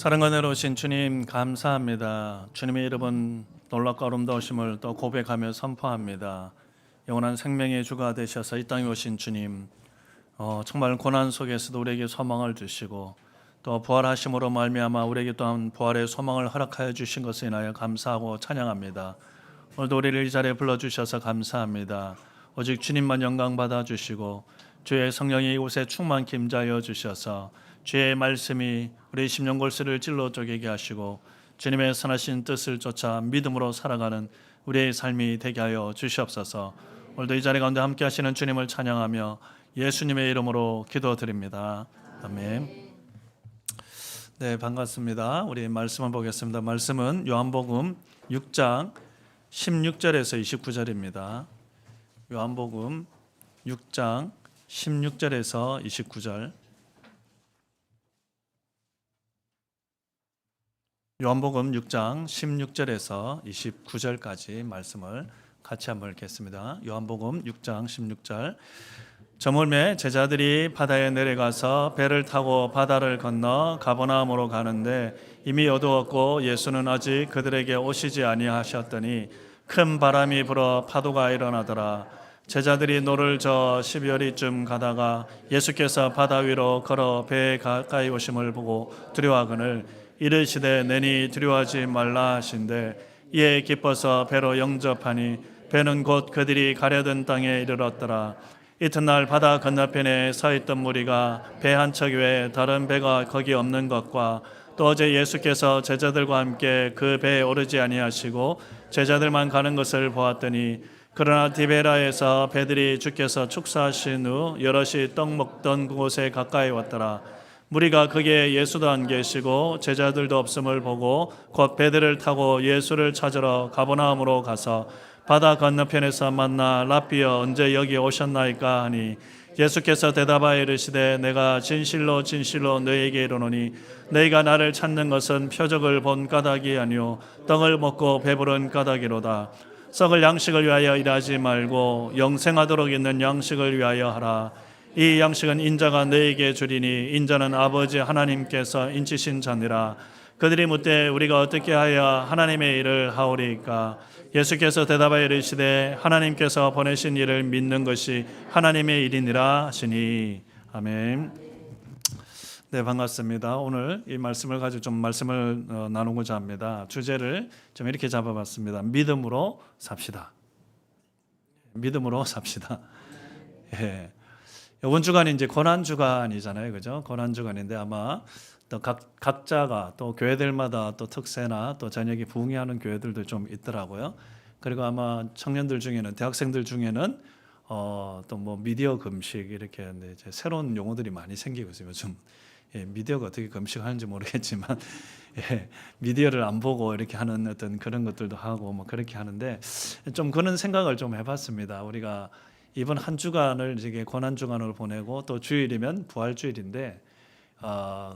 사랑과 내려오신 주님 감사합니다. 주님의 이름은 놀랍고 아름다우심을 또 고백하며 선포합니다. 영원한 생명의 주가 되셔서 이 땅에 오신 주님, 정말 고난 속에서도 우리에게 소망을 주시고 또 부활하심으로 말미암아 우리에게 또한 부활의 소망을 허락하여 주신 것에 인하여 감사하고 찬양합니다. 오늘도 우리를 이 자리에 불러주셔서 감사합니다. 오직 주님만 영광 받아주시고 주의 성령이 이곳에 충만케 임자여 주셔서 주의 말씀이 우리 심령골수를 찔러 쪼개게 하시고 주님의 선하신 뜻을 쫓아 믿음으로 살아가는 우리의 삶이 되게 하여 주시옵소서. 오늘도 이 자리 가운데 함께 하시는 주님을 찬양하며 예수님의 이름으로 기도드립니다. 아멘. 네, 반갑습니다. 우리 말씀을 보겠습니다. 말씀은 요한복음 6장 16절에서 29절입니다. 요한복음 6장 16절에서 29절. 요한복음 6장 16절에서 29절까지 말씀을 같이 한번 읽겠습니다. 요한복음 6장 16절. 저물매 제자들이 바다에 내려가서 배를 타고 바다를 건너 가버나움으로 가는데 이미 어두웠고 예수는 아직 그들에게 오시지 아니하셨더니 큰 바람이 불어 파도가 일어나더라. 제자들이 노를 저 12여리쯤 가다가 예수께서 바다 위로 걸어 배에 가까이 오심을 보고 두려워하거늘 이르시되 내니 두려워하지 말라 하신대 이에 기뻐서 배로 영접하니 배는 곧 그들이 가려던 땅에 이르렀더라. 이튿날 바다 건너편에 서 있던 무리가 배 한 척 외에 다른 배가 거기 없는 것과 또 어제 예수께서 제자들과 함께 그 배에 오르지 아니하시고 제자들만 가는 것을 보았더니 그러나 디베라에서 배들이 주께서 축사하신 후 여럿이 떡 먹던 그곳에 가까이 왔더라. 무리가 거기에 예수도 안 계시고 제자들도 없음을 보고 곧 배들을 타고 예수를 찾으러 가버나움으로 가서 바다 건너편에서 만나 랍비여 언제 여기 오셨나이까 하니 예수께서 대답하여 이르시되 내가 진실로 진실로 너희에게 이르노니 너희가 나를 찾는 것은 표적을 본 까닭이 아니요 떡을 먹고 배부른 까닭이로다. 썩을 양식을 위하여 일하지 말고 영생하도록 있는 양식을 위하여 하라. 이 양식은 인자가 너에게 주리니 인자는 아버지 하나님께서 인치신 자니라. 그들이 묻되 우리가 어떻게 하여 하나님의 일을 하오리까? 예수께서 대답하여 이르시되 하나님께서 보내신 일을 믿는 것이 하나님의 일이니라 하시니. 아멘. 네, 반갑습니다. 오늘 이 말씀을 가지고 좀 말씀을 나누고자 합니다. 주제를 좀 이렇게 잡아봤습니다. 믿음으로 삽시다. 믿음으로 삽시다. 예. 이번 주간이 이제 고난 주간이잖아요, 그죠? 고난 주간인데 아마 또 각자가 또 교회들마다 또 특세나 또 저녁에 부흥회하는 교회들도 좀 있더라고요. 그리고 아마 청년들 중에는 대학생들 중에는 또 뭐 미디어 금식 이렇게 이제 새로운 용어들이 많이 생기고 있어요. 요즘 미디어가 어떻게 금식하는지 모르겠지만 미디어를 안 보고 이렇게 하는 어떤 그런 것들도 하고 뭐 그렇게 하는데 좀 그런 생각을 좀 해봤습니다. 우리가 이번 한 주간을 이제 고난 주간으로 보내고 또 주일이면 부활 주일인데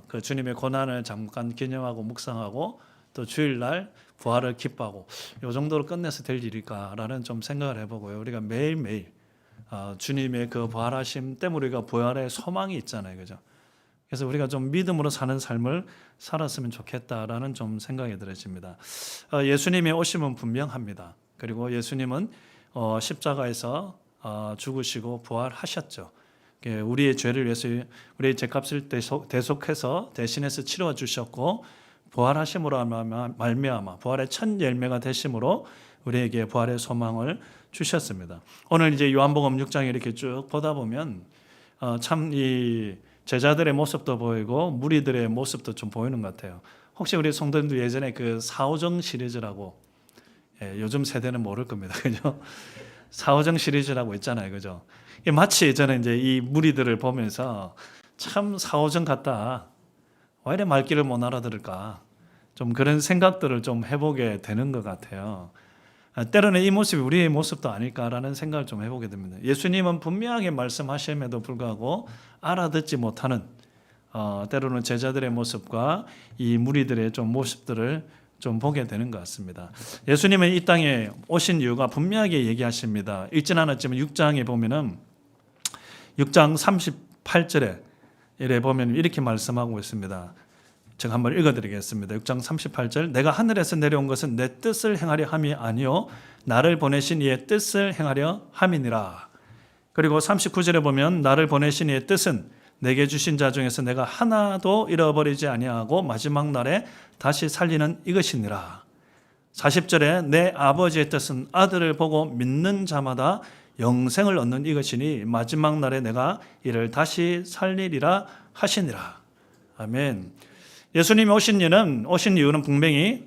그 주님의 고난을 잠깐 기념하고 묵상하고 또 주일날 부활을 기뻐하고 이 정도로 끝내서 될 일일까라는 좀 생각을 해보고요. 우리가 매일매일 주님의 그 부활하심 때문에 우리가 부활의 소망이 있잖아요, 그죠? 그래서 우리가 좀 믿음으로 사는 삶을 살았으면 좋겠다라는 좀 생각이 들어집니다. 예수님의 오심은 분명합니다. 그리고 예수님은 십자가에서 죽으시고 부활하셨죠. 우리의 죄를 위해서 우리의 죄값을 대속해서 대신해서 치러와 주셨고 부활하심으로 말미암아 부활의 첫 열매가 되심으로 우리에게 부활의 소망을 주셨습니다. 오늘 이제 요한복음 6장에 이렇게 쭉 보다 보면 참 이 제자들의 모습도 보이고 무리들의 모습도 좀 보이는 것 같아요. 혹시 우리 성도님도 예전에 그 사오정 시리즈라고 요즘 세대는 모를 겁니다, 그죠? 사오정 시리즈라고 있잖아요, 그죠? 마치 저는 이제 이 무리들을 보면서 참 사오정 같다. 왜 이래 말귀를 못 알아들을까? 좀 그런 생각들을 좀 해보게 되는 것 같아요. 때로는 이 모습이 우리의 모습도 아닐까라는 생각을 좀 해보게 됩니다. 예수님은 분명하게 말씀하심에도 불구하고 알아듣지 못하는 때로는 제자들의 모습과 이 무리들의 좀 모습들을 좀 보게 되는 것 같습니다. 예수님은 이 땅에 오신 이유가 분명하게 얘기하십니다. 읽진 않았지만 6장에 보면은 6장 38절에 이래 보면 이렇게 말씀하고 있습니다. 제가 한번 읽어드리겠습니다. 6장 38절 내가 하늘에서 내려온 것은 내 뜻을 행하려 함이 아니요 나를 보내신 이의 뜻을 행하려 함이니라. 그리고 39절에 보면 나를 보내신 이의 뜻은 내게 주신 자 중에서 내가 하나도 잃어버리지 아니하고 마지막 날에 다시 살리는 이것이니라. 40절에 내 아버지의 뜻은 아들을 보고 믿는 자마다 영생을 얻는 이것이니 마지막 날에 내가 이를 다시 살리리라 하시니라. 아멘. 예수님이 오신 이유는 분명히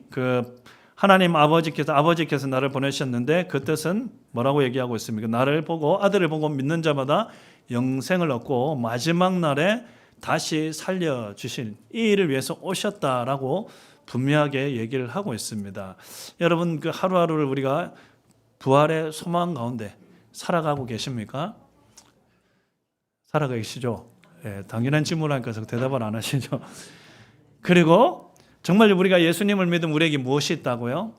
하나님 아버지께서 나를 보내셨는데 그 뜻은 뭐라고 얘기하고 있습니까? 나를 보고 아들을 보고 믿는 자마다 영생을 얻고 마지막 날에 다시 살려주신 이 일을 위해서 오셨다라고 분명하게 얘기를 하고 있습니다. 여러분 그 하루하루를 우리가 부활의 소망 가운데 살아가고 계십니까? 살아가고 계시죠? 예, 당연한 질문을 하니까 대답을 안 하시죠. 그리고 정말 우리가 예수님을 믿으면 우리에게 무엇이 있다고요?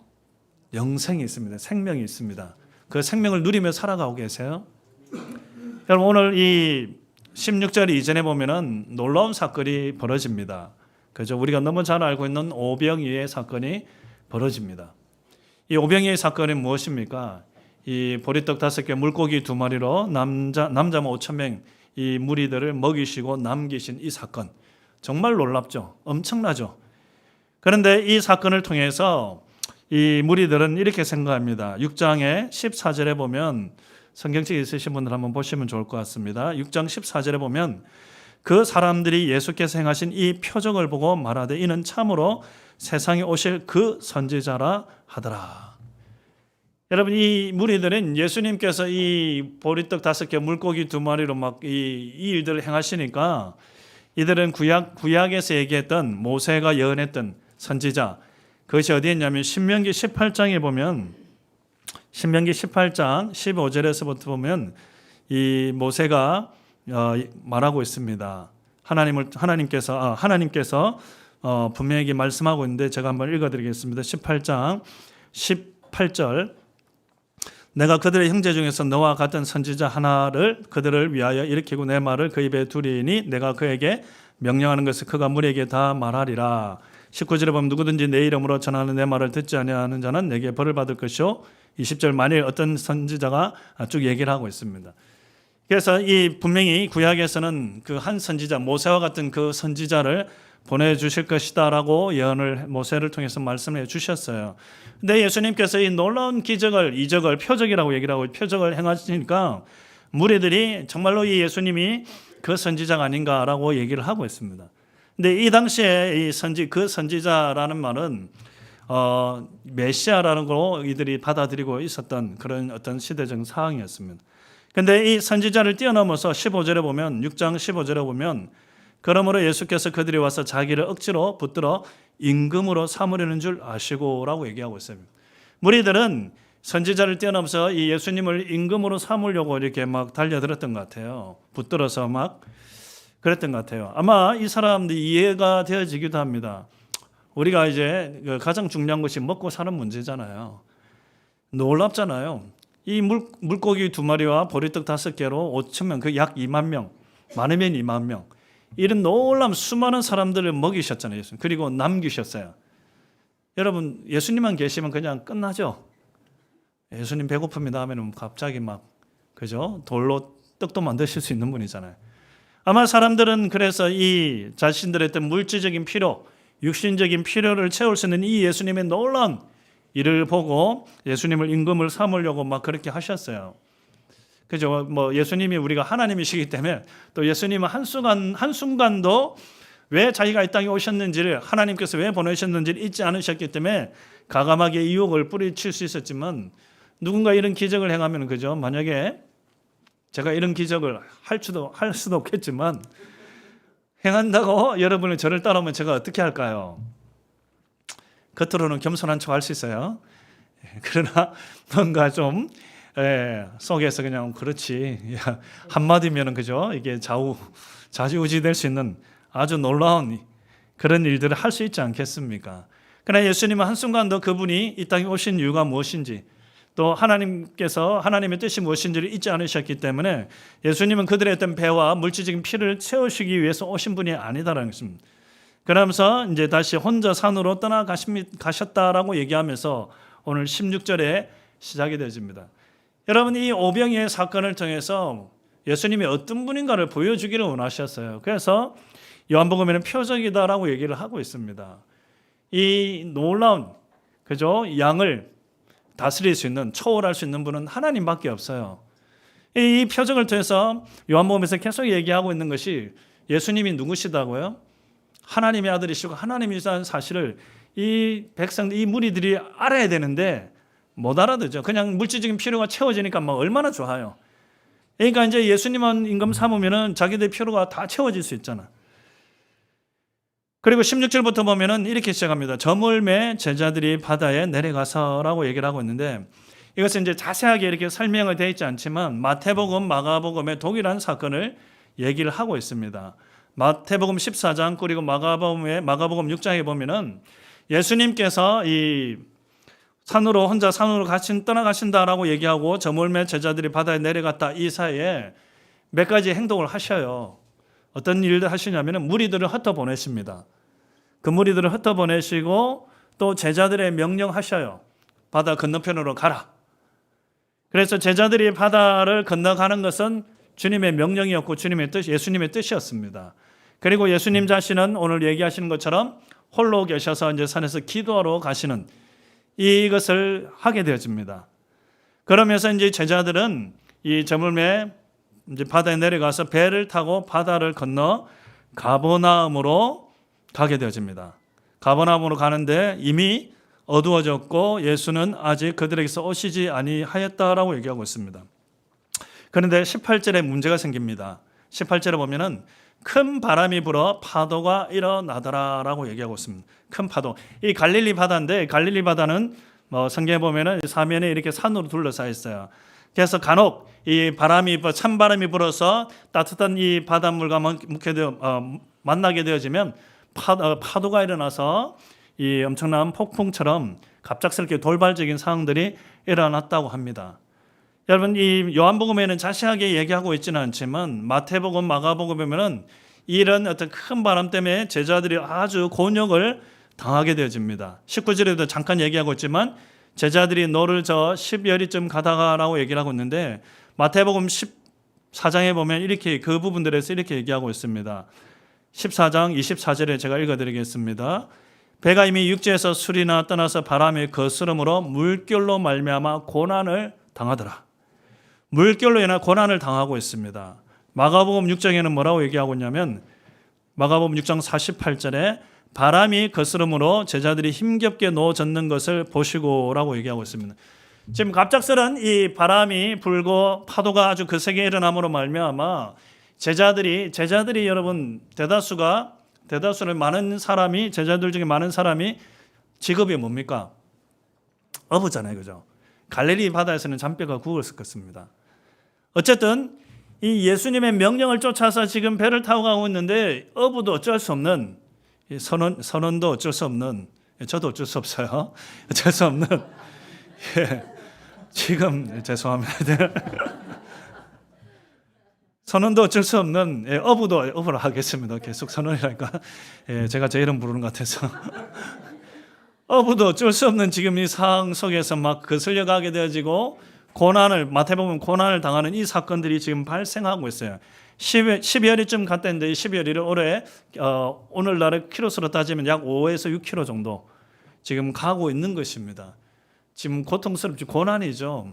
영생이 있습니다. 생명이 있습니다. 그 생명을 누리며 살아가고 계세요. 여러분 오늘 이 16절 이전에 보면은 놀라운 사건이 벌어집니다. 그죠? 우리가 너무 잘 알고 있는 오병이의 사건이 벌어집니다. 이 오병이의 사건이 무엇입니까? 이 보리떡 5개 물고기 2마리로 남자만 5,000명 이 무리들을 먹이시고 남기신 이 사건 정말 놀랍죠. 엄청나죠. 그런데 이 사건을 통해서 이 무리들은 이렇게 생각합니다. 6장의 14절에 보면 성경책 있으신 분들 한번 보시면 좋을 것 같습니다. 6장 14절에 보면 그 사람들이 예수께서 행하신 이 표적을 보고 말하되 이는 참으로 세상에 오실 그 선지자라 하더라. 여러분 이 무리들은 예수님께서 이 보리떡 5개 물고기 2마리로 막 이 일들을 행하시니까 이들은 구약에서 얘기했던 모세가 예언했던 선지자 그것이 어디에 있냐면 신명기 18장에 보면 신명기 18장 15절에서부터 보면 이 모세가 말하고 있습니다. 하나님께서 분명히 말씀하고 있는데 제가 한번 읽어드리겠습니다. 18장 18절 내가 그들의 형제 중에서 너와 같은 선지자 하나를 그들을 위하여 일으키고 내 말을 그 입에 두리니 내가 그에게 명령하는 것을 그가 무리에게 다 말하리라. 19절에 보면 누구든지 내 이름으로 전하는 내 말을 듣지 아니하는 자는 내게 벌을 받을 것이요. 20절 만일 어떤 선지자가 쭉 얘기를 하고 있습니다. 그래서 이 분명히 구약에서는 그 한 선지자 모세와 같은 그 선지자를 보내주실 것이다라고 예언을 모세를 통해서 말씀해 주셨어요. 근데 예수님께서 이 놀라운 기적을 이적을 표적이라고 얘기를 하고 표적을 행하시니까 무리들이 정말로 이 예수님이 그 선지자가 아닌가라고 얘기를 하고 있습니다. 근데 이 당시에 그 선지자라는 말은 메시아라는 걸로 이들이 받아들이고 있었던 그런 어떤 시대적 상황이었습니다. 근데 이 선지자를 뛰어넘어서 15절에 보면 6장 15절에 보면 그러므로 예수께서 그들이 와서 자기를 억지로 붙들어 임금으로 삼으려는 줄 아시고라고 얘기하고 있어요. 무리들은 선지자를 뛰어넘어서 이 예수님을 임금으로 삼으려고 이렇게 막 달려들었던 것 같아요. 붙들어서 막 그랬던 것 같아요. 아마 이 사람들이 이해가 되어지기도 합니다. 우리가 이제 가장 중요한 것이 먹고 사는 문제잖아요. 놀랍잖아요. 이 물고기 2마리와 보리떡 5개로 5,000명, 그 약 2만 명, 많으면 2만 명. 이런 놀라운 수많은 사람들을 먹이셨잖아요. 예수님. 그리고 남기셨어요. 여러분 예수님만 계시면 그냥 끝나죠. 예수님 배고픕니다 하면 갑자기 막 그죠? 돌로 떡도 만드실 수 있는 분이잖아요. 아마 사람들은 그래서 이 자신들의 어떤 물질적인 필요, 육신적인 필요를 채울 수 있는 이 예수님의 놀라운 일을 보고 예수님을 임금을 삼으려고 막 그렇게 하셨어요. 그죠? 뭐 예수님이 우리가 하나님이시기 때문에 또 예수님은 한순간도 왜 자기가 이 땅에 오셨는지를 하나님께서 왜 보내셨는지를 잊지 않으셨기 때문에 가감하게 유혹을 뿌리칠 수 있었지만 누군가 이런 기적을 행하면 그죠? 만약에 제가 이런 기적을 할 수도 없겠지만 행한다고 여러분이 저를 따라오면 제가 어떻게 할까요? 겉으로는 겸손한 척 할 수 있어요. 그러나 뭔가 좀 속에서 그냥 그렇지 한마디면은 그죠? 이게 좌지우지 될 수 있는 아주 놀라운 그런 일들을 할 수 있지 않겠습니까? 그러나 예수님은 한순간도 그분이 이 땅에 오신 이유가 무엇인지 또 하나님의 뜻이 무엇인지를 잊지 않으셨기 때문에 예수님은 그들의 어떤 배와 물질적인 필요를 채우시기 위해서 오신 분이 아니다라는 것입니다. 그러면서 이제 다시 혼자 산으로 떠나가셨다라고 얘기하면서 오늘 16절에 시작이 되어집니다. 여러분, 이 오병이의 사건을 통해서 예수님이 어떤 분인가를 보여주기를 원하셨어요. 그래서 요한복음에는 표적이다라고 얘기를 하고 있습니다. 이 놀라운, 그죠? 양을 다스릴 수 있는, 초월할 수 있는 분은 하나님밖에 없어요. 이 표적을 통해서 요한복음에서 계속 얘기하고 있는 것이 예수님이 누구시다고요? 하나님의 아들이시고 하나님이라는 사실을 이 백성들, 이 무리들이 알아야 되는데 못 알아듣죠. 그냥 물질적인 필요가 채워지니까 막 얼마나 좋아요. 그러니까 이제 예수님만 임금 삼으면은 자기들 필요가 다 채워질 수 있잖아. 그리고 16절부터 보면은 이렇게 시작합니다. 저물매 제자들이 바다에 내려가서라고 얘기를 하고 있는데, 이것은 이제 자세하게 이렇게 설명이 되어 있지 않지만 마태복음, 마가복음의 동일한 사건을 얘기를 하고 있습니다. 마태복음 14장 그리고 마가복음 6장에 보면은 예수님께서 이 혼자 산으로 떠나가신다라고 얘기하고 저물매 제자들이 바다에 내려갔다, 이 사이에 몇 가지 행동을 하셔요. 어떤 일을 하시냐면 무리들을 흩어보내십니다. 그 무리들을 흩어보내시고 또 제자들의 명령하셔요. 바다 건너편으로 가라. 그래서 제자들이 바다를 건너가는 것은 주님의 명령이었고 예수님의 뜻이었습니다. 그리고 예수님 자신은 오늘 얘기하시는 것처럼 홀로 계셔서 이제 산에서 기도하러 가시는 이것을 하게 되어집니다. 그러면서 이제 제자들은 이 저물매 이제 바다에 내려가서 배를 타고 바다를 건너 가버나움으로 가게 되어집니다. 가버나움으로 가는데 이미 어두워졌고 예수는 아직 그들에게서 오시지 아니하였다라고 얘기하고 있습니다. 그런데 18절에 문제가 생깁니다. 18절에 보면은 큰 바람이 불어 파도가 일어나더라라고 얘기하고 있습니다. 큰 파도. 이 갈릴리 바다인데, 갈릴리 바다는 성경에 보면은 사면에 이렇게 산으로 둘러싸여 있어요. 그래서 간혹 이 찬바람이 불어서 따뜻한 이 바닷물과 만나게 되어지면 파도가 일어나서 이 엄청난 폭풍처럼 갑작스럽게 돌발적인 상황들이 일어났다고 합니다. 여러분, 이 요한복음에는 자세하게 얘기하고 있지는 않지만 마태복음, 마가복음에 보면은 이런 어떤 큰 바람 때문에 제자들이 아주 곤욕을 당하게 되어집니다. 19절에도 잠깐 얘기하고 있지만 제자들이 노를 저 10여리쯤 가다가라고 얘기를 하고 있는데 마태복음 14장에 보면 이렇게 그 부분들에서 이렇게 얘기하고 있습니다. 14장 24절에 제가 읽어드리겠습니다. 배가 이미 육지에서 술이나 떠나서 바람에 거스름으로 물결로 말미암아 고난을 당하더라. 물결로 인한 고난을 당하고 있습니다. 마가복음 6장에는 뭐라고 얘기하고 있냐면 마가복음 6장 48절에 바람이 거스름으로 제자들이 힘겹게 놓아졌는 것을 보시고라고 얘기하고 있습니다. 지금 갑작스런 이 바람이 불고 파도가 아주 거세게 일어남으로 말미암아 제자들이 여러분 대다수는 많은 사람이, 제자들 중에 많은 사람이 직업이 뭡니까? 어부잖아요, 그죠? 갈릴리 바다에서는 잔뼈가 굵었을 것입니다. 어쨌든 이 예수님의 명령을 쫓아서 지금 배를 타고 가고 있는데 어부도 어쩔 수 없는, 선원도 어쩔 수 없는, 저도 어쩔 수 없어요. 어쩔 수 없는, 지금 죄송합니다. 선원도 어쩔 수 없는, 어부도 어부로 하겠습니다. 계속 선원이라니까 제가 제 이름 부르는 것 같아서 어부도 어쩔 수 없는 지금 이 상황 속에서 막 거슬려 가게 되어지고 마태복음 고난을 당하는 이 사건들이 지금 발생하고 있어요. 12월이쯤 갔다는데 12월이 올해 오늘날의 키로수로 따지면 약 5에서 6km 정도 지금 가고 있는 것입니다. 지금 고통스럽지, 고난이죠.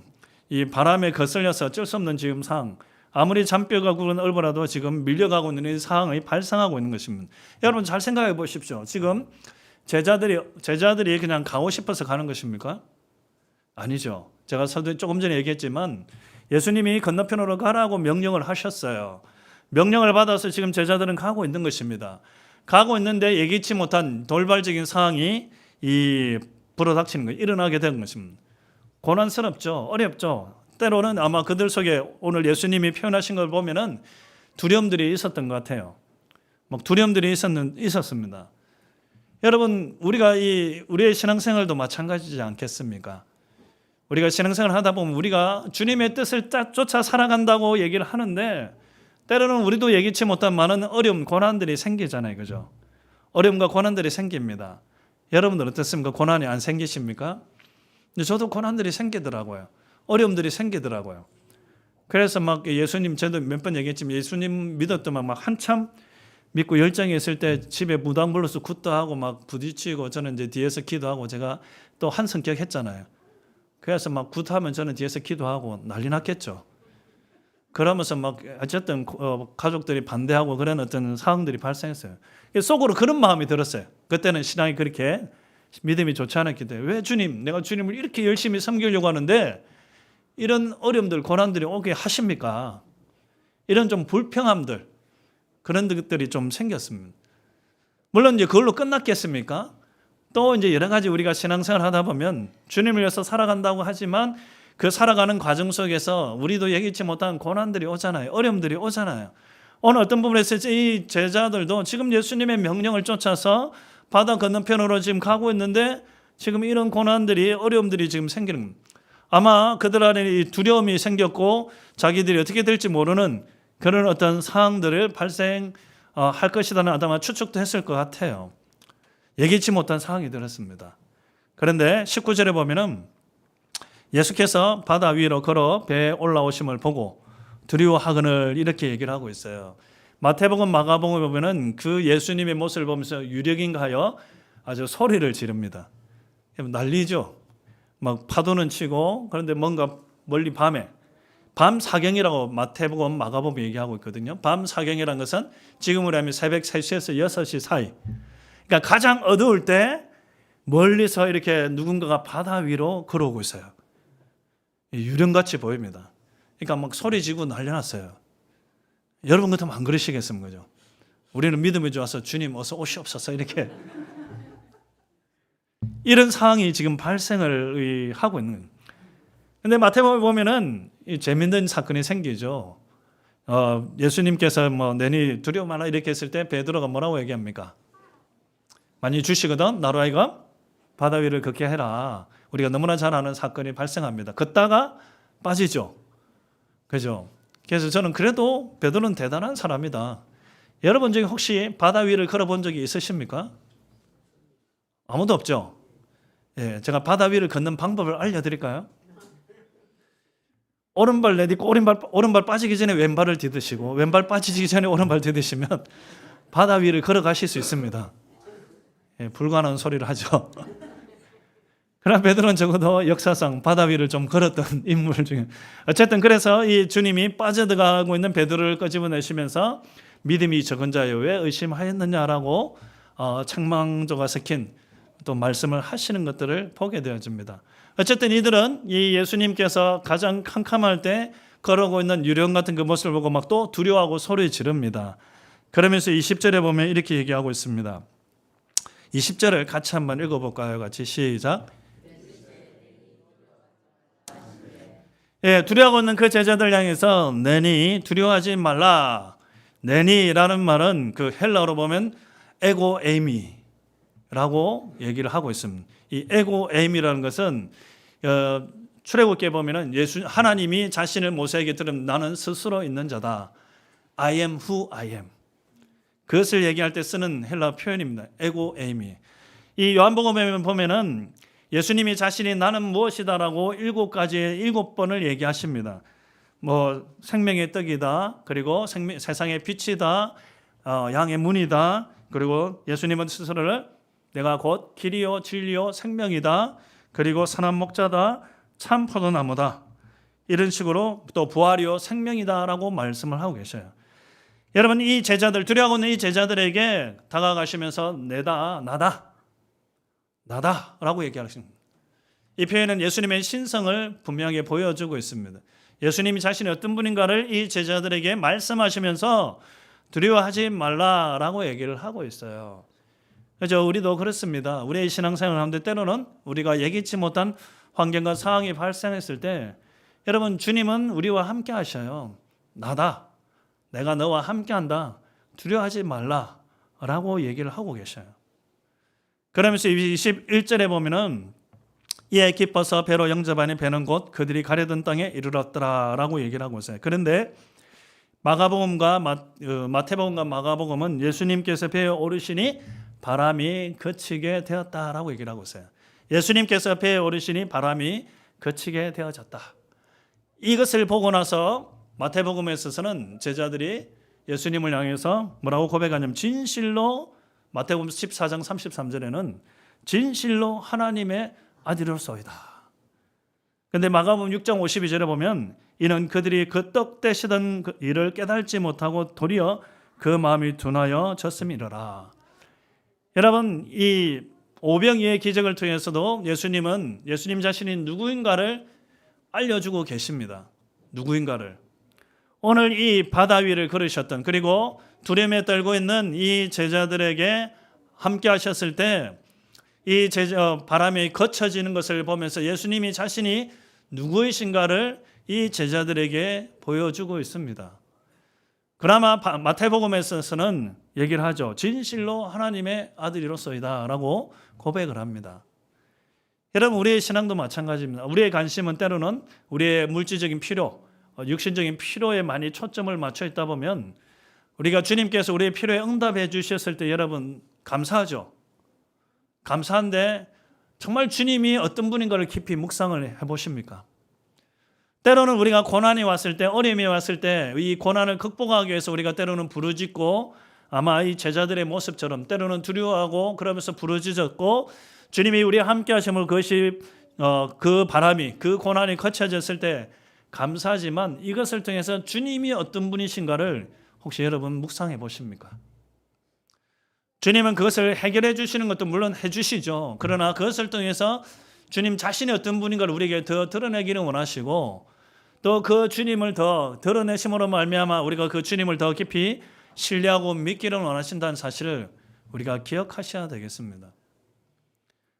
이 바람에 거슬려서 어쩔 수 없는 지금 상황, 아무리 잔뼈가 굵은 얼버라도 지금 밀려가고 있는 이 상황이 발생하고 있는 것입니다. 여러분 잘 생각해 보십시오. 지금 제자들이 그냥 가고 싶어서 가는 것입니까? 아니죠. 제가 조금 전에 얘기했지만 예수님이 건너편으로 가라고 명령을 하셨어요. 명령을 받아서 지금 제자들은 가고 있는 것입니다. 가고 있는데 예기치 못한 돌발적인 상황이 불어닥치는 거예요. 일어나게 된 것입니다. 고난스럽죠. 어렵죠. 때로는 아마 그들 속에 오늘 예수님이 표현하신 걸 보면은 두려움들이 있었던 것 같아요. 막 두려움들이 있었습니다. 여러분, 우리의 신앙생활도 마찬가지지 않겠습니까? 우리가 신앙생활을 하다 보면 우리가 주님의 뜻을 쫓아 살아간다고 얘기를 하는데 때로는 우리도 예기치 못한 많은 어려움, 고난들이 생기잖아요. 그죠? 어려움과 고난들이 생깁니다. 여러분들 어떻습니까? 고난이 안 생기십니까? 근데 저도 고난들이 생기더라고요. 어려움들이 생기더라고요. 그래서 막 예수님, 저도 몇 번 얘기했지만 예수님 믿었더만 막 한참 믿고 열정이 있을 때 집에 무당 불러서 굿도 하고 막 부딪히고 저는 이제 뒤에서 기도하고 제가 또 한 성격 했잖아요. 그래서 막 굿하면 저는 뒤에서 기도하고 난리 났겠죠. 그러면서 막 어쨌든 가족들이 반대하고 그런 어떤 상황들이 발생했어요. 속으로 그런 마음이 들었어요. 그때는 신앙이 그렇게 믿음이 좋지 않았기 때문에 왜 주님, 내가 주님을 이렇게 열심히 섬기려고 하는데 이런 어려움들, 고난들이 오게 하십니까? 이런 좀 불평함들, 그런 것들이 좀 생겼습니다. 물론 이제 그걸로 끝났겠습니까? 또 이제 여러 가지 우리가 신앙생활 하다 보면 주님을 위해서 살아간다고 하지만 그 살아가는 과정 속에서 우리도 예기치 못한 고난들이 오잖아요. 어려움들이 오잖아요. 오늘 어떤 부분에서 이 제자들도 지금 예수님의 명령을 쫓아서 바다 건너편으로 지금 가고 있는데 지금 이런 고난들이, 어려움들이 지금 생기는 겁니다. 아마 그들 안에 두려움이 생겼고 자기들이 어떻게 될지 모르는 그런 어떤 상황들을 발생할 것이라는 아마 추측도 했을 것 같아요. 예기치 못한 상황이 들었습니다. 그런데 19절에 보면은 예수께서 바다 위로 걸어 배에 올라오심을 보고 두려워하거늘 이렇게 얘기를 하고 있어요. 마태복음, 마가복음에 보면은 그 예수님의 모습을 보면서 유력인가 하여 아주 소리를 지릅니다. 난리죠. 막 파도는 치고 그런데 뭔가 멀리 밤에 밤 사경이라고 마태복음, 마가복음 얘기하고 있거든요. 밤 사경이라는 것은 지금으로 하면 새벽 3시에서 6시 사이. 그러니까 가장 어두울 때 멀리서 이렇게 누군가가 바다 위로 걸어오고 있어요. 유령같이 보입니다. 그러니까 막 소리 지고 난리 났어요. 여러분 같으면 안 그러시겠습니까? 그죠? 우리는 믿음이 좋아서 주님 어서 오시옵소서 이렇게 이런 상황이 지금 발생을 하고 있는 거예요. 근데 마태복음에 보면은 재밌는 사건이 생기죠. 예수님께서 뭐 내니 두려워 마라 이렇게 했을 때 베드로가 뭐라고 얘기합니까? 만일 주시거든 나로 하여금 바다 위를 걷게 해라. 우리가 너무나 잘 아는 사건이 발생합니다. 걷다가 빠지죠. 그죠? 그래서 저는 그래도 베드로는 대단한 사람이다. 여러분 중에 혹시 바다 위를 걸어본 적이 있으십니까? 아무도 없죠? 예, 제가 바다 위를 걷는 방법을 알려드릴까요? 오른발 내딛고 오른발 빠지기 전에 왼발을 디드시고 왼발 빠지기 전에 오른발 디드시면 바다 위를 걸어가실 수 있습니다. 예, 불가능한 소리를 하죠. 그러나 베드로는 적어도 역사상 바다 위를 좀 걸었던 인물 중에 어쨌든 그래서 이 주님이 빠져들어가고 있는 베드로를 끄집어내시면서 믿음이 적은 자여 왜 의심하였느냐라고 책망조가 섞인 또 말씀을 하시는 것들을 보게 되어집니다. 어쨌든 이들은 이 예수님께서 가장 캄캄할 때 걸어오고 있는 유령 같은 그 모습을 보고 막 또 두려워하고 소리 지릅니다. 그러면서 20절에 보면 이렇게 얘기하고 있습니다. 20절을 같이 한번 읽어볼까요? 같이 시작. 예, 두려워하고 있는 그 제자들 향해서 내니 두려워하지 말라. 내니라는 말은 그 헬라어로 보면 에고 에이미라고 얘기를 하고 있습니다. 이 에고 에이미라는 것은 출애굽기에 보면은 하나님이 자신을 모세에게 들으면 나는 스스로 있는 자다. I am who I am. 그것을 얘기할 때 쓰는 헬라 표현입니다. 에고 에이미. 이 요한복음에 보면은 예수님이 자신이 나는 무엇이다라고 7번을 얘기하십니다. 뭐 생명의 떡이다. 그리고 세상의 빛이다. 양의 문이다. 그리고 예수님은 스스로를 내가 곧 길이요 진리요 생명이다. 그리고 선한 목자다. 참 포도나무다. 이런 식으로 또 부활이요 생명이다라고 말씀을 하고 계셔요. 여러분 이 제자들 두려워하고 있는 이 제자들에게 다가가시면서 내다 나다라고 얘기하십니다. 이 표현은 예수님의 신성을 분명하게 보여주고 있습니다. 예수님이 자신이 어떤 분인가를 이 제자들에게 말씀하시면서 두려워하지 말라라고 얘기를 하고 있어요. 그래서 우리도 그렇습니다. 우리의 신앙생활을 하는데 때로는 우리가 예기치 못한 환경과 상황이 발생했을 때 여러분 주님은 우리와 함께 하셔요. 나다. 내가 너와 함께한다. 두려워하지 말라라고 얘기를 하고 계셔요. 그러면서 21절에 보면은 이에 기뻐서 배로 영접하니 배는 곧 그들이 가려던 땅에 이르렀더라라고 얘기를 하고 있어요. 그런데 마태복음과 마가복음은 예수님께서 배에 오르시니 바람이 그치게 되었다라고 얘기를 하고 있어요. 예수님께서 배에 오르시니 바람이 그치게 되어졌다. 이것을 보고 나서 마태복음에 있어서는 제자들이 예수님을 향해서 뭐라고 고백하냐면 진실로 마태복음 14장 33절에는 진실로 하나님의 아들이로소이다. 그런데 마가복음 6장 52절에 보면 이는 그들이 그 떡 떼시던 그 일을 깨달지 못하고 도리어 그 마음이 둔하여 졌음이로라. 여러분, 이 오병이의 기적을 통해서도 예수님 자신이 누구인가를 알려주고 계십니다. 누구인가를. 오늘 이 바다 위를 걸으셨던, 그리고 두려움에 떨고 있는 이 제자들에게 함께 하셨을 때 이 바람이 거쳐지는 것을 보면서 예수님이 자신이 누구이신가를 이 제자들에게 보여주고 있습니다. 그나마 마태복음에서는 얘기를 하죠. 진실로 하나님의 아들이로소이다 라고 고백을 합니다. 여러분, 우리의 신앙도 마찬가지입니다. 우리의 관심은 때로는 우리의 물질적인 필요, 육신적인 필요에 많이 초점을 맞춰 있다 보면 우리가 주님께서 우리의 필요에 응답해 주셨을 때 여러분 감사하죠. 감사한데 정말 주님이 어떤 분인가를 깊이 묵상을 해보십니까? 때로는 우리가 고난이 왔을 때, 어려움이 왔을 때 이 고난을 극복하기 위해서 우리가 때로는 부르짖고, 아마 이 제자들의 모습처럼 때로는 두려워하고 그러면서 부르짖었고, 주님이 우리와 함께 하심을 그것이 그 바람이, 그 고난이 거쳐졌을 때 감사하지만 이것을 통해서 주님이 어떤 분이신가를 혹시 여러분 묵상해 보십니까? 주님은 그것을 해결해 주시는 것도 물론 해주시죠. 그러나 그것을 통해서 주님 자신이 어떤 분인가를 우리에게 더 드러내기를 원하시고, 또 그 주님을 더 드러내심으로 말미암아 우리가 그 주님을 더 깊이 신뢰하고 믿기를 원하신다는 사실을 우리가 기억하셔야 되겠습니다.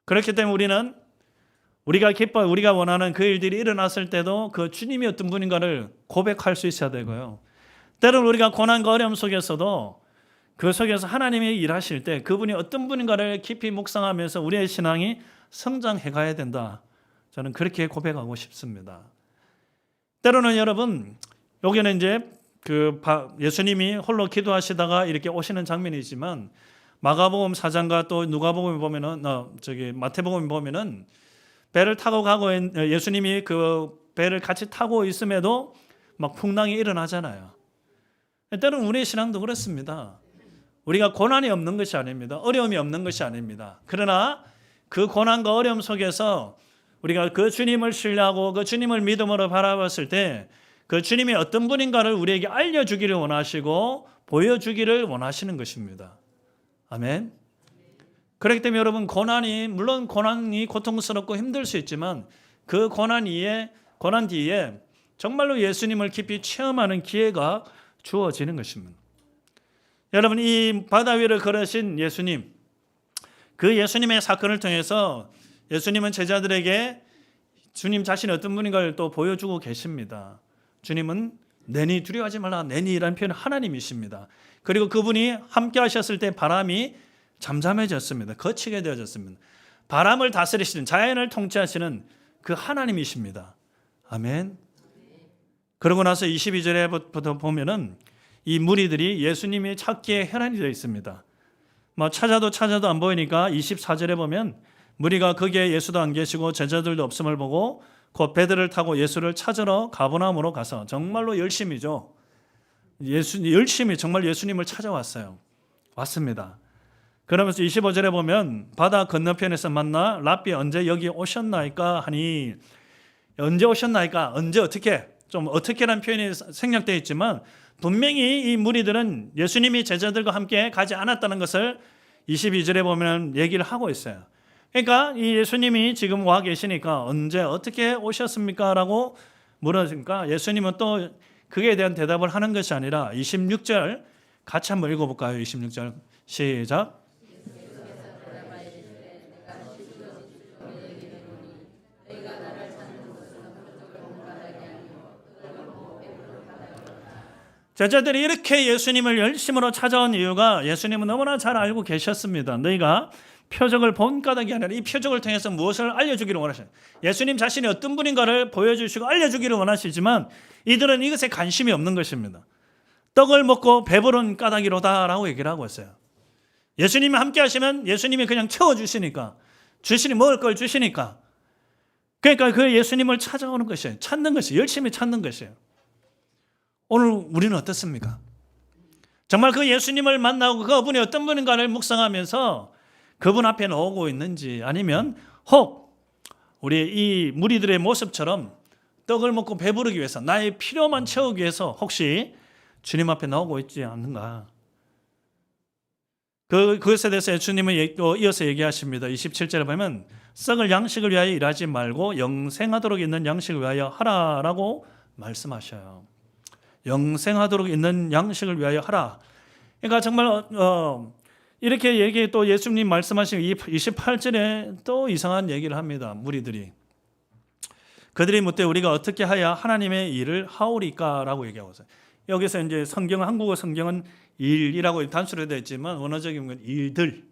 그렇기 때문에 우리는 우리가 원하는 그 일들이 일어났을 때도 그 주님이 어떤 분인가를 고백할 수 있어야 되고요. 때로는 우리가 고난과 어려움 속에서도 그 속에서 하나님이 일하실 때 그분이 어떤 분인가를 깊이 묵상하면서 우리의 신앙이 성장해 가야 된다. 저는 그렇게 고백하고 싶습니다. 때로는 여러분, 여기는 이제 예수님이 홀로 기도하시다가 이렇게 오시는 장면이지만 마가복음 4장과 또 누가복음에 보면은 마태복음에 보면은 배를 타고 가고 예수님이 그 배를 같이 타고 있음에도 막 풍랑이 일어나잖아요. 때로는 우리의 신앙도 그렇습니다. 우리가 고난이 없는 것이 아닙니다. 어려움이 없는 것이 아닙니다. 그러나 그 고난과 어려움 속에서 우리가 그 주님을 신뢰하고 그 주님을 믿음으로 바라봤을 때 그 주님이 어떤 분인가를 우리에게 알려주기를 원하시고 보여주기를 원하시는 것입니다. 아멘. 그렇기 때문에 여러분, 물론 고난이 고통스럽고 힘들 수 있지만 그 고난 뒤에 정말로 예수님을 깊이 체험하는 기회가 주어지는 것입니다. 여러분, 이 바다 위를 걸으신 예수님, 그 예수님의 사건을 통해서 예수님은 제자들에게 주님 자신이 어떤 분인가를 또 보여주고 계십니다. 주님은 내니 두려워하지 말라. 내니라는 표현은 하나님이십니다. 그리고 그분이 함께 하셨을 때 바람이 잠잠해졌습니다. 거치게 되어졌습니다. 바람을 다스리시는, 자연을 통치하시는 그 하나님이십니다. 아멘. 그러고 나서 22절에부터 보면은 이 무리들이 예수님이 찾기에 혈안이 되어 있습니다. 찾아도 안 보이니까 24절에 보면 무리가 거기에 예수도 안 계시고 제자들도 없음을 보고 곧 배들을 타고 예수를 찾으러 가버나움으로 가서, 정말로 열심히죠. 열심히 정말 예수님을 찾아왔어요. 왔습니다. 그러면서 25절에 보면 바다 건너편에서 만나 랍비 언제 여기 오셨나이까 하니, 언제 오셨나이까, 언제 어떻게, 좀 어떻게라는 표현이 생략되어 있지만 분명히 이 무리들은 예수님이 제자들과 함께 가지 않았다는 것을 22절에 보면 얘기를 하고 있어요. 그러니까 이 예수님이 지금 와 계시니까 언제 어떻게 오셨습니까? 라고 물으니까 예수님은 또 그에 대한 대답을 하는 것이 아니라 26절 같이 한번 읽어볼까요? 26절 시작. 제자들이 이렇게 예수님을 열심으로 찾아온 이유가 예수님은 너무나 잘 알고 계셨습니다. 너희가 표적을 본 까닭이 아니라 이 표적을 통해서 무엇을 알려주기를 원하셔요. 예수님 자신이 어떤 분인가를 보여주시고 알려주기를 원하시지만 이들은 이것에 관심이 없는 것입니다. 떡을 먹고 배부른 까닭이로다라고 얘기를 하고 있어요. 예수님이 함께 하시면 예수님이 그냥 채워주시니까, 주시니 먹을 걸 주시니까. 그러니까 그 예수님을 찾아오는 것이에요. 찾는 것이에요. 열심히 찾는 것이에요. 오늘 우리는 어떻습니까? 정말 그 예수님을 만나고 그분이 어떤 분인가를 묵상하면서 그분 앞에 나오고 있는지, 아니면 혹 우리 이 무리들의 모습처럼 떡을 먹고 배부르기 위해서, 나의 필요만 채우기 위해서 혹시 주님 앞에 나오고 있지 않는가? 그것에 대해서 주님은 이어서 얘기하십니다. 27절에 보면 썩을 양식을 위하여 일하지 말고 영생하도록 있는 양식을 위하여 하라라고 말씀하셔요. 영생하도록 있는 양식을 위하여 하라. 그러니까 정말 이렇게 얘기, 또 예수님 말씀하신 28절에 또 이상한 얘기를 합니다. 무리들이. 그들이 묻되 우리가 어떻게 하여 하나님의 일을 하오리까라고 얘기하고 있어요. 여기서 이제 한국어 성경은 일이라고 단수로 되어 있지만 원어적인 건 일들.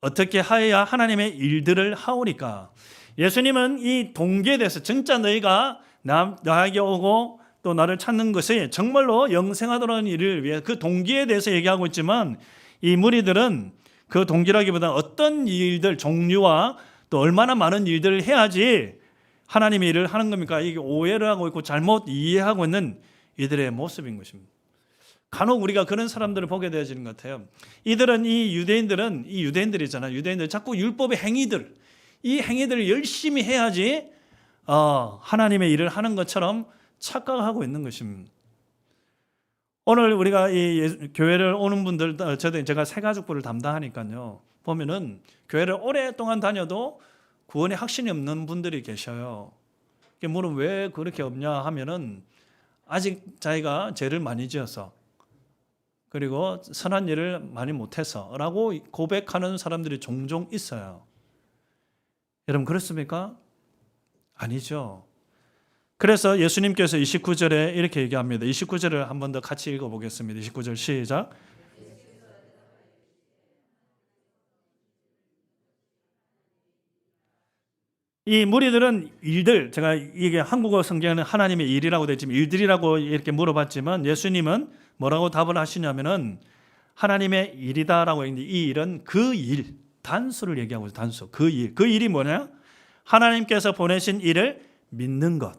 어떻게 하여야 하나님의 일들을 하오리까? 예수님은 이 동기에 대해서, 진짜 너희가 나에게 오고 또 나를 찾는 것이 정말로 영생하도록 하는 일을 위해 그 동기에 대해서 얘기하고 있지만, 이 무리들은 그 동기라기보다 어떤 일들, 종류와 또 얼마나 많은 일들을 해야지 하나님의 일을 하는 겁니까? 이게 오해를 하고 있고 잘못 이해하고 있는 이들의 모습인 것입니다. 간혹 우리가 그런 사람들을 보게 되어지는 것 같아요. 이 유대인들이잖아요. 유대인들 자꾸 율법의 행위들, 이 행위들을 열심히 해야지 하나님의 일을 하는 것처럼 착각하고 있는 것입니다. 오늘 우리가 이 교회를 오는 분들, 제가 새가족부를 담당하니까요, 보면은 교회를 오랫동안 다녀도 구원의 확신이 없는 분들이 계셔요. 물론 왜 그렇게 없냐 하면은 아직 자기가 죄를 많이 지어서, 그리고 선한 일을 많이 못해서 라고 고백하는 사람들이 종종 있어요. 여러분 그렇습니까? 아니죠. 그래서 예수님께서 29절에 이렇게 얘기합니다. 29절을 한 번 더 같이 읽어보겠습니다. 29절 시작. 이 무리들은 일들, 제가 이게 한국어 성경에는 하나님의 일이라고 되어 있지만 일들이라고 이렇게 물어봤지만 예수님은 뭐라고 답을 하시냐면은 하나님의 일이다라고 했는데, 이 일은 그 일, 단수를 얘기하고 있어요. 단수. 그 일. 그 일이 뭐냐? 하나님께서 보내신 일을 믿는 것.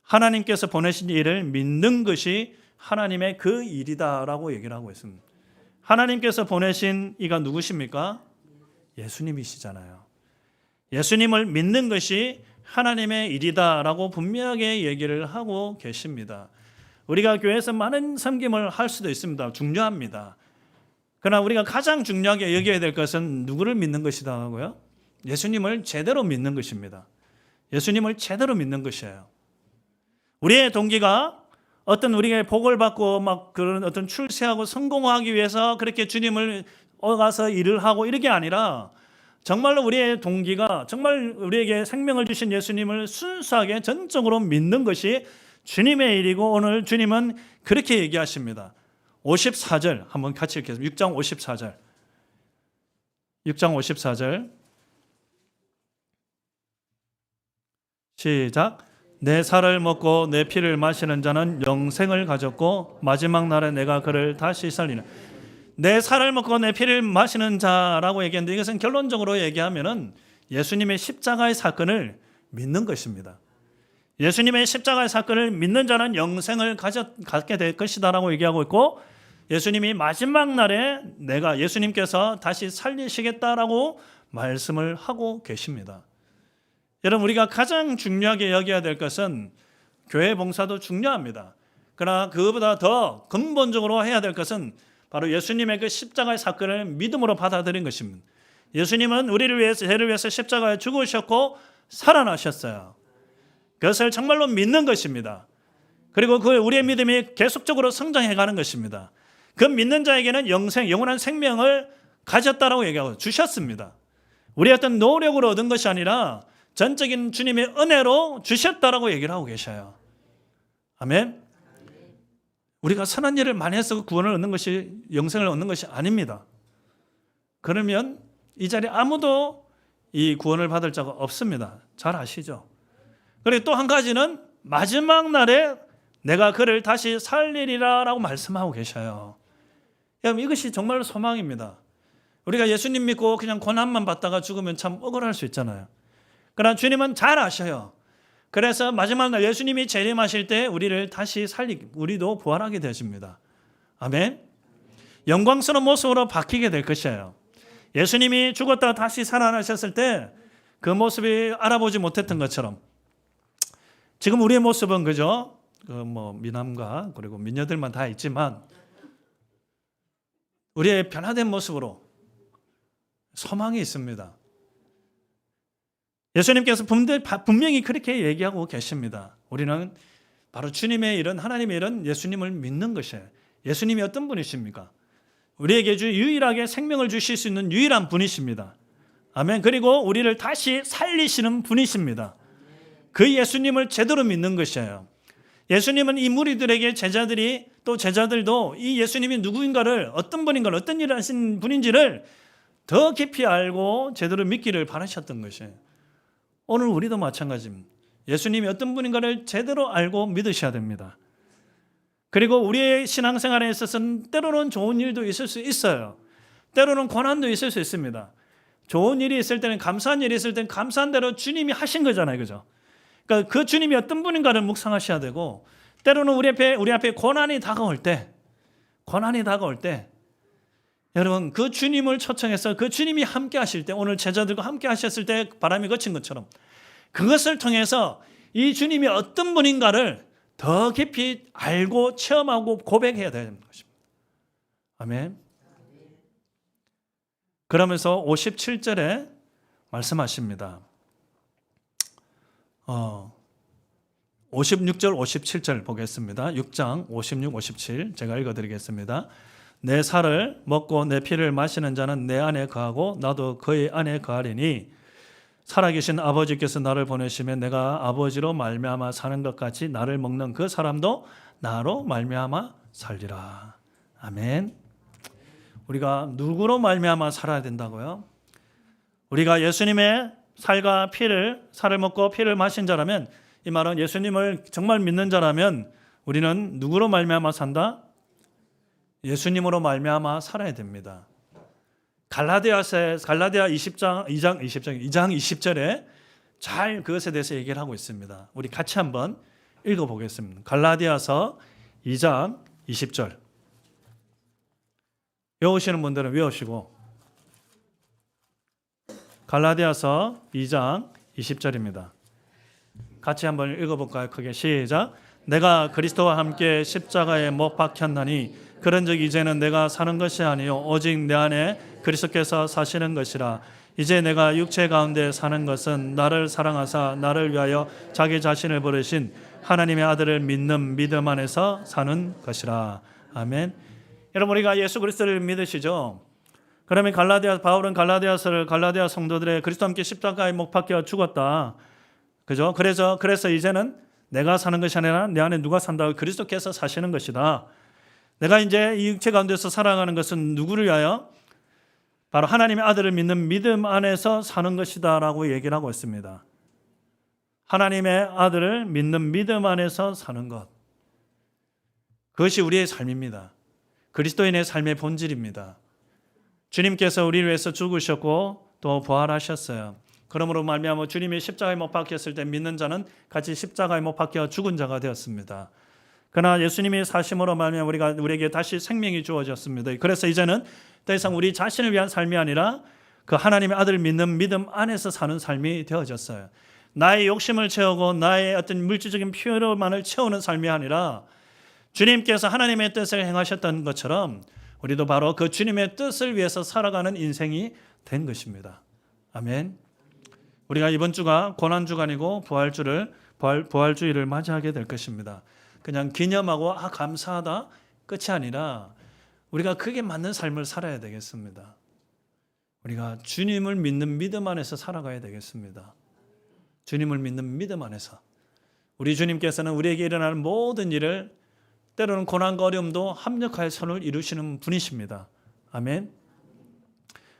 하나님께서 보내신 일을 믿는 것이 하나님의 그 일이다라고 얘기를 하고 있습니다. 하나님께서 보내신 이가 누구십니까? 예수님이시잖아요. 예수님을 믿는 것이 하나님의 일이다라고 분명하게 얘기를 하고 계십니다. 우리가 교회에서 많은 섬김을 할 수도 있습니다. 중요합니다. 그러나 우리가 가장 중요하게 여겨야 될 것은 누구를 믿는 것이다 하고요? 예수님을 제대로 믿는 것입니다. 예수님을 제대로 믿는 것이에요. 우리의 동기가 어떤 우리가 복을 받고 막 그런 어떤 출세하고 성공하기 위해서 그렇게 주님을 가서 일을 하고 이런 게 아니라, 정말로 우리의 동기가 정말 우리에게 생명을 주신 예수님을 순수하게 전적으로 믿는 것이 주님의 일이고, 오늘 주님은 그렇게 얘기하십니다. 54절 한번 같이 읽겠습니다. 6장 54절. 6장 54절 시작. 내 살을 먹고 내 피를 마시는 자는 영생을 가졌고 마지막 날에 내가 그를 다시 살리는. 내 살을 먹고 내 피를 마시는 자라고 얘기했는데, 이것은 결론적으로 얘기하면은 예수님의 십자가의 사건을 믿는 것입니다. 예수님의 십자가의 사건을 믿는 자는 영생을 갖게 될 것이다라고 얘기하고 있고, 예수님이 마지막 날에 예수님께서 다시 살리시겠다라고 말씀을 하고 계십니다. 여러분, 우리가 가장 중요하게 여겨야 될 것은 교회 봉사도 중요합니다. 그러나 그것보다 더 근본적으로 해야 될 것은 바로 예수님의 그 십자가의 사건을 믿음으로 받아들인 것입니다. 예수님은 우리를 위해서, 죄를 위해서 십자가에 죽으셨고 살아나셨어요. 그것을 정말로 믿는 것입니다. 그리고 그 우리의 믿음이 계속적으로 성장해가는 것입니다. 그 믿는 자에게는 영원한 생명을 가졌다라고 얘기하고 주셨습니다. 우리의 어떤 노력으로 얻은 것이 아니라 전적인 주님의 은혜로 주셨다라고 얘기를 하고 계셔요. 아멘. 우리가 선한 일을 많이 해서 구원을 얻는 것이, 영생을 얻는 것이 아닙니다. 그러면 이 자리에 아무도 이 구원을 받을 자가 없습니다. 잘 아시죠? 그리고 또 한 가지는 마지막 날에 내가 그를 다시 살리리라 라고 말씀하고 계셔요. 여러분, 이것이 정말로 소망입니다. 우리가 예수님 믿고 그냥 고난만 받다가 죽으면 참 억울할 수 있잖아요. 그러나 주님은 잘 아셔요. 그래서 마지막 날 예수님이 재림하실 때 우리를 다시 우리도 부활하게 되십니다. 아멘. 영광스러운 모습으로 바뀌게 될 것이에요. 예수님이 죽었다가 다시 살아나셨을 때 그 모습이 알아보지 못했던 것처럼 지금 우리의 모습은 그죠? 미남과 그리고 미녀들만 다 있지만 우리의 변화된 모습으로 소망이 있습니다. 예수님께서 분명히 그렇게 얘기하고 계십니다. 우리는 바로 주님의 일은, 하나님의 일은 예수님을 믿는 것이에요. 예수님이 어떤 분이십니까? 우리에게 유일하게 생명을 주실 수 있는 유일한 분이십니다. 아멘. 그리고 우리를 다시 살리시는 분이십니다. 그 예수님을 제대로 믿는 것이에요. 예수님은 이 무리들에게 제자들도 이 예수님이 누구인가를, 어떤 분인가를, 어떤 일을 하신 분인지를 더 깊이 알고 제대로 믿기를 바라셨던 것이에요. 오늘 우리도 마찬가지입니다. 예수님이 어떤 분인가를 제대로 알고 믿으셔야 됩니다. 그리고 우리의 신앙생활에 있어서는 때로는 좋은 일도 있을 수 있어요. 때로는 고난도 있을 수 있습니다. 좋은 일이 있을 때는, 감사한 일이 있을 때는 감사한 대로 주님이 하신 거잖아요. 그죠? 그러니까 그 주님이 어떤 분인가를 묵상하셔야 되고, 때로는 우리 앞에 고난이 다가올 때 여러분, 그 주님을 초청해서 그 주님이 함께 하실 때, 오늘 제자들과 함께 하셨을 때 바람이 거친 것처럼 그것을 통해서 이 주님이 어떤 분인가를 더 깊이 알고 체험하고 고백해야 되는 것입니다. 아멘. 그러면서 57절에 말씀하십니다. 56절, 57절 보겠습니다. 6장 56, 57 제가 읽어드리겠습니다. 내 살을 먹고 내 피를 마시는 자는 내 안에 거하고 나도 그의 안에 거하리니 살아계신 아버지께서 나를 보내시면 내가 아버지로 말미암아 사는 것 같이 나를 먹는 그 사람도 나로 말미암아 살리라. 아멘. 우리가 누구로 말미암아 살아야 된다고요? 우리가 예수님의 살을 먹고 피를 마신 자라면, 이 말은 예수님을 정말 믿는 자라면 우리는 누구로 말미암아 산다? 예수님으로 말미암아 살아야 됩니다. 갈라디아 2장 20절에 잘 그것에 대해서 얘기를 하고 있습니다. 우리 같이 한번 읽어보겠습니다. 갈라디아서 2장 20절. 외우시는 분들은 외우시고, 갈라디아서 2장 20절입니다. 같이 한번 읽어볼까요? 크게 시작. 내가 그리스도와 함께 십자가에 못 박혔나니 그런즉 이제는 내가 사는 것이 아니요 오직 내 안에 그리스도께서 사시는 것이라. 이제 내가 육체 가운데 사는 것은 나를 사랑하사 나를 위하여 자기 자신을 버리신 하나님의 아들을 믿는 믿음 안에서 사는 것이라. 아멘. 여러분, 우리가 예수 그리스도를 믿으시죠? 그러면 바울은 갈라디아 성도들의 그리스도와 함께 십자가에 못 박혀 죽었다. 그죠? 그래서 이제는 내가 사는 것이 아니라 내 안에 누가 산다? 그리스도께서 사시는 것이다. 내가 이제 이 육체 가운데서 살아가는 것은 누구를 위하여? 바로 하나님의 아들을 믿는 믿음 안에서 사는 것이다 라고 얘기를 하고 있습니다. 하나님의 아들을 믿는 믿음 안에서 사는 것, 그것이 우리의 삶입니다. 그리스도인의 삶의 본질입니다. 주님께서 우리를 위해서 죽으셨고 또 부활하셨어요. 그러므로 말미암아 주님이 십자가에 못 박혔을 때 믿는 자는 같이 십자가에 못 박혀 죽은 자가 되었습니다. 그러나 예수님이 사심으로 말미암아 우리에게 다시 생명이 주어졌습니다. 그래서 이제는 더 이상 우리 자신을 위한 삶이 아니라 그 하나님의 아들을 믿는 믿음 안에서 사는 삶이 되어졌어요. 나의 욕심을 채우고 나의 어떤 물질적인 필요만을 채우는 삶이 아니라 주님께서 하나님의 뜻을 행하셨던 것처럼 우리도 바로 그 주님의 뜻을 위해서 살아가는 인생이 된 것입니다. 아멘. 우리가 이번 주가 고난주간이고 부활주의를 맞이하게 될 것입니다. 그냥 기념하고 감사하다 끝이 아니라 우리가 그게 맞는 삶을 살아야 되겠습니다. 우리가 주님을 믿는 믿음 안에서 살아가야 되겠습니다. 주님을 믿는 믿음 안에서 우리 주님께서는 우리에게 일어나는 모든 일을, 때로는 고난과 어려움도 합력하여 선을 이루시는 분이십니다. 아멘.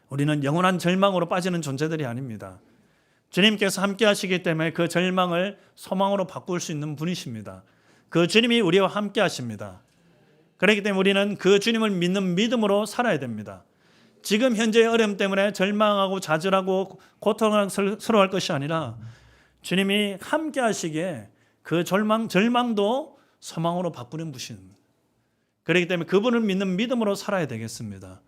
우리는 영원한 절망으로 빠지는 존재들이 아닙니다. 주님께서 함께 하시기 때문에 그 절망을 소망으로 바꿀 수 있는 분이십니다. 그 주님이 우리와 함께 하십니다. 그렇기 때문에 우리는 그 주님을 믿는 믿음으로 살아야 됩니다. 지금 현재의 어려움 때문에 절망하고 좌절하고 고통스러워할 것이 아니라 주님이 함께 하시기에 그 절망도 소망으로 바꾸는 분이십니다. 그렇기 때문에 그분을 믿는 믿음으로 살아야 되겠습니다.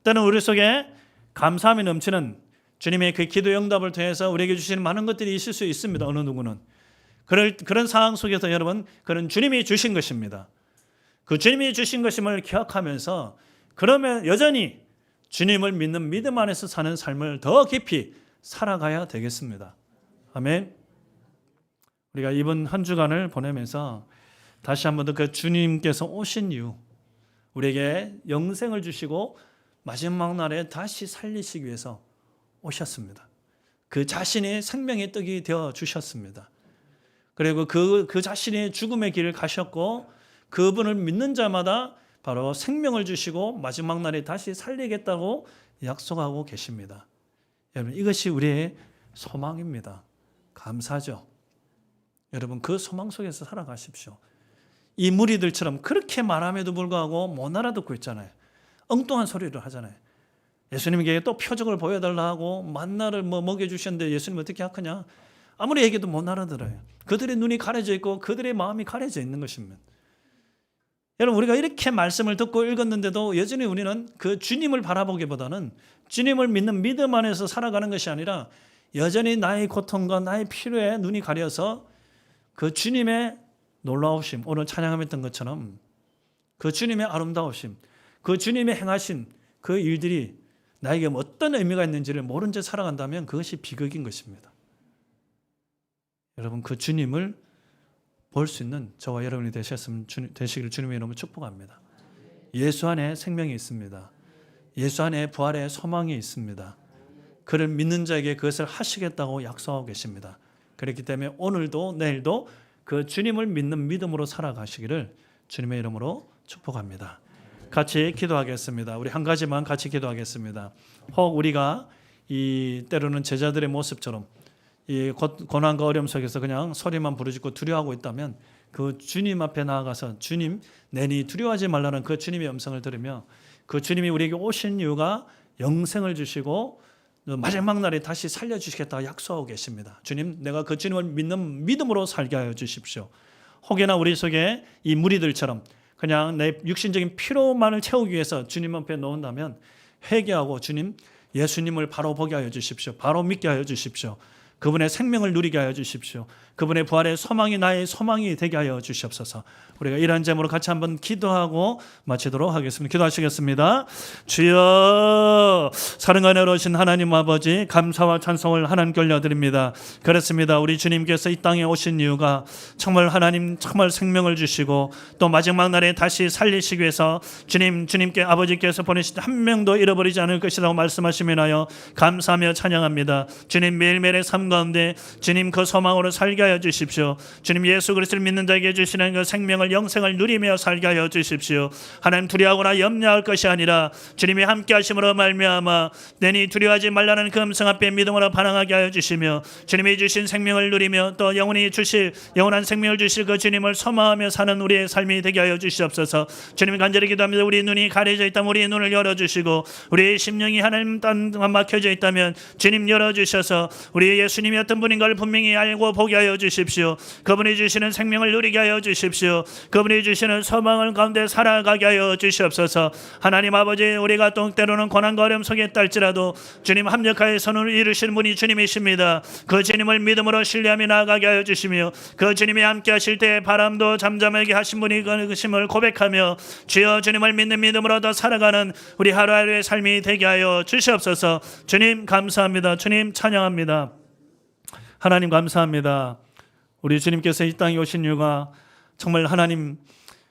때는 우리 속에 감사함이 넘치는 주님의 그 기도 응답을 통해서 우리에게 주시는 많은 것들이 있을 수 있습니다. 어느 누구는. 그런 상황 속에서 여러분, 그런 주님이 주신 것입니다. 그 주님이 주신 것임을 기억하면서 그러면 여전히 주님을 믿는 믿음 안에서 사는 삶을 더 깊이 살아가야 되겠습니다. 아멘. 우리가 이번 한 주간을 보내면서 다시 한 번 더 그 주님께서 오신 이유, 우리에게 영생을 주시고 마지막 날에 다시 살리시기 위해서 오셨습니다. 그 자신이 생명의 떡이 되어 주셨습니다. 그리고 그 자신이 죽음의 길을 가셨고 그분을 믿는 자마다 바로 생명을 주시고 마지막 날에 다시 살리겠다고 약속하고 계십니다. 여러분, 이것이 우리의 소망입니다. 감사죠. 여러분, 그 소망 속에서 살아가십시오. 이 무리들처럼 그렇게 말함에도 불구하고 못 알아듣고 있잖아요. 엉뚱한 소리를 하잖아요. 예수님에게 또 표적을 보여달라 하고 만나를 먹여주셨는데 예수님 어떻게 하느냐? 아무리 얘기해도 못 알아들어요. 그들의 눈이 가려져 있고 그들의 마음이 가려져 있는 것입니다. 여러분, 우리가 이렇게 말씀을 듣고 읽었는데도 여전히 우리는 그 주님을 바라보기보다는 주님을 믿는 믿음 안에서 살아가는 것이 아니라 여전히 나의 고통과 나의 필요에 눈이 가려서 그 주님의 놀라우심, 오늘 찬양했던 것처럼 그 주님의 아름다우심, 그 주님의 행하신 그 일들이 나에게 어떤 의미가 있는지를 모른 채 살아간다면 그것이 비극인 것입니다. 여러분, 그 주님을 볼 수 있는 저와 여러분이 되시기를 주님의 이름으로 축복합니다. 예수 안에 생명이 있습니다. 예수 안에 부활의 소망이 있습니다. 그를 믿는 자에게 그것을 하시겠다고 약속하고 계십니다. 그렇기 때문에 오늘도 내일도 그 주님을 믿는 믿음으로 살아가시기를 주님의 이름으로 축복합니다. 같이 기도하겠습니다. 우리 한 가지만 같이 기도하겠습니다. 혹 우리가 이 때로는 제자들의 모습처럼 이 고난과 어려움 속에서 그냥 소리만 부르짖고 두려워하고 있다면 그 주님 앞에 나아가서 주님, 내니 두려워하지 말라는 그 주님의 음성을 들으며 그 주님이 우리에게 오신 이유가 영생을 주시고 마지막 날에 다시 살려주시겠다고 약속하고 계십니다. 주님, 내가 그 주님을 믿는 믿음으로 살게 하여 주십시오. 혹여나 우리 속에 이 무리들처럼 그냥 내 육신적인 피로만을 채우기 위해서 주님 앞에 놓는다면 회개하고 주님, 예수님을 바로 보게 하여 주십시오. 바로 믿게 하여 주십시오. 그분의 생명을 누리게 하여 주십시오. 그분의 부활의 소망이 나의 소망이 되게 하여 주시옵소서. 우리가 이러한 제목으로 같이 한번 기도하고 마치도록 하겠습니다. 기도하시겠습니다. 주여, 사랑과 은혜로우신 하나님 아버지, 감사와 찬송을 하나님께 올려드립니다. 그렇습니다. 우리 주님께서 이 땅에 오신 이유가 정말 하나님 정말 생명을 주시고 또 마지막 날에 다시 살리시기 위해서 주님께 아버지께서 보내신 한 명도 잃어버리지 않을 것이라고 말씀하시며 하여 감사하며 찬양합니다. 주님, 매일매일의 삶 가운데 주님 그 소망으로 살게 하여 주십시오. 주님, 예수 그리스도를 믿는 자에게 주시는 그 생명을 영생을 누리며 살게 하여 주십시오. 하나님, 두려워하거나 염려할 것이 아니라 주님이 함께 하심으로 말미암아 내니 두려워하지 말라는 그 음성 앞에 믿음으로 반응하게 하여 주시며 주님이 주신 생명을 누리며 또 영원한 생명을 주실 그 주님을 소망하며 사는 우리의 삶이 되게 하여 주시옵소서. 주님, 간절히 기도합니다. 우리 눈이 가려져 있다면 우리의 눈을 열어주시고 우리의 심령이 하나님 땅만 막혀져 있다면 주님 열어주셔서 우리 예수님이 어떤 분인 걸 분명히 알고 보게 하여 주십시오. 그분이 주시는 생명을 누리게 하여 주십시오. 그분이 주시는 소망을 가운데 살아가게 하여 주시옵소서. 하나님 아버지, 우리가 또 때로는 고난과 어려움 속에 있달지라도 주님 합력하여 선을 이루시는 분이 주님이십니다. 그 주님을 믿음으로 신뢰하며 나아가게 하여 주시며 그 주님이 함께 하실 때 바람도 잠잠하게 하신 분이 그심을 고백하며 주여, 주님을 믿는 믿음으로 더 살아가는 우리 하루하루의 삶이 되게 하여 주시옵소서. 주님 감사합니다. 주님 찬양합니다. 하나님 감사합니다. 우리 주님께서 이 땅에 오신 이유가 정말 하나님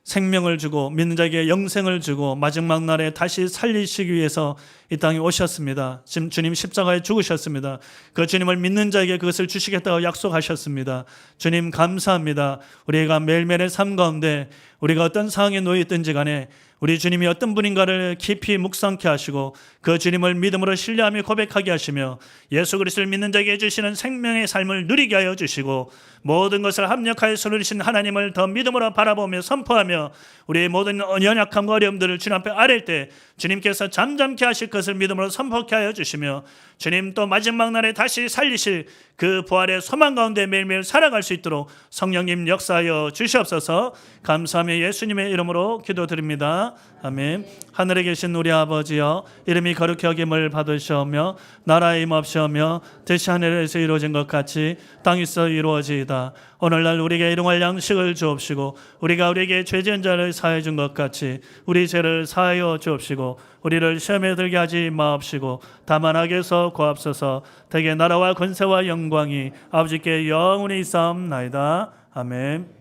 생명을 주고 믿는 자에게 영생을 주고 마지막 날에 다시 살리시기 위해서 이 땅에 오셨습니다. 지금 주님 십자가에 죽으셨습니다. 그 주님을 믿는 자에게 그것을 주시겠다고 약속하셨습니다. 주님 감사합니다. 우리가 매일매일의 삶 가운데 우리가 어떤 상황에 놓여 있든지 간에 우리 주님이 어떤 분인가를 깊이 묵상케 하시고 그 주님을 믿음으로 신뢰하며 고백하게 하시며 예수 그리스도를 믿는 자에게 주시는 생명의 삶을 누리게 하여 주시고 모든 것을 합력하여서 누리신 하나님을 더 믿음으로 바라보며 선포하며 우리의 모든 연약함과 어려움들을 주님 앞에 아랠 때 주님께서 잠잠케 하실 것을 믿음으로 선포케 하여 주시며 주님 또 마지막 날에 다시 살리실 그 부활의 소망 가운데 매일매일 살아갈 수 있도록 성령님 역사하여 주시옵소서. 감사하며 예수님의 이름으로 기도드립니다. 아멘. 하늘에 계신 우리 아버지여, 이름이 거룩히 여김을 받으시오며 나라의 임옵시오며 뜻이 하늘에서 이루어진 것 같이 땅에서 이루어지이다. 오늘날 우리에게 일용할 양식을 주옵시고 우리가 우리에게 죄 지은 자를 사하여 준 것 같이 우리 죄를 사하여 주옵시고 우리를 시험에 들게 하지 마옵시고 다만 악에서 구하옵소서. 대개 나라와 권세와 영광이 아버지께 영원히 있사옵나이다. 아멘.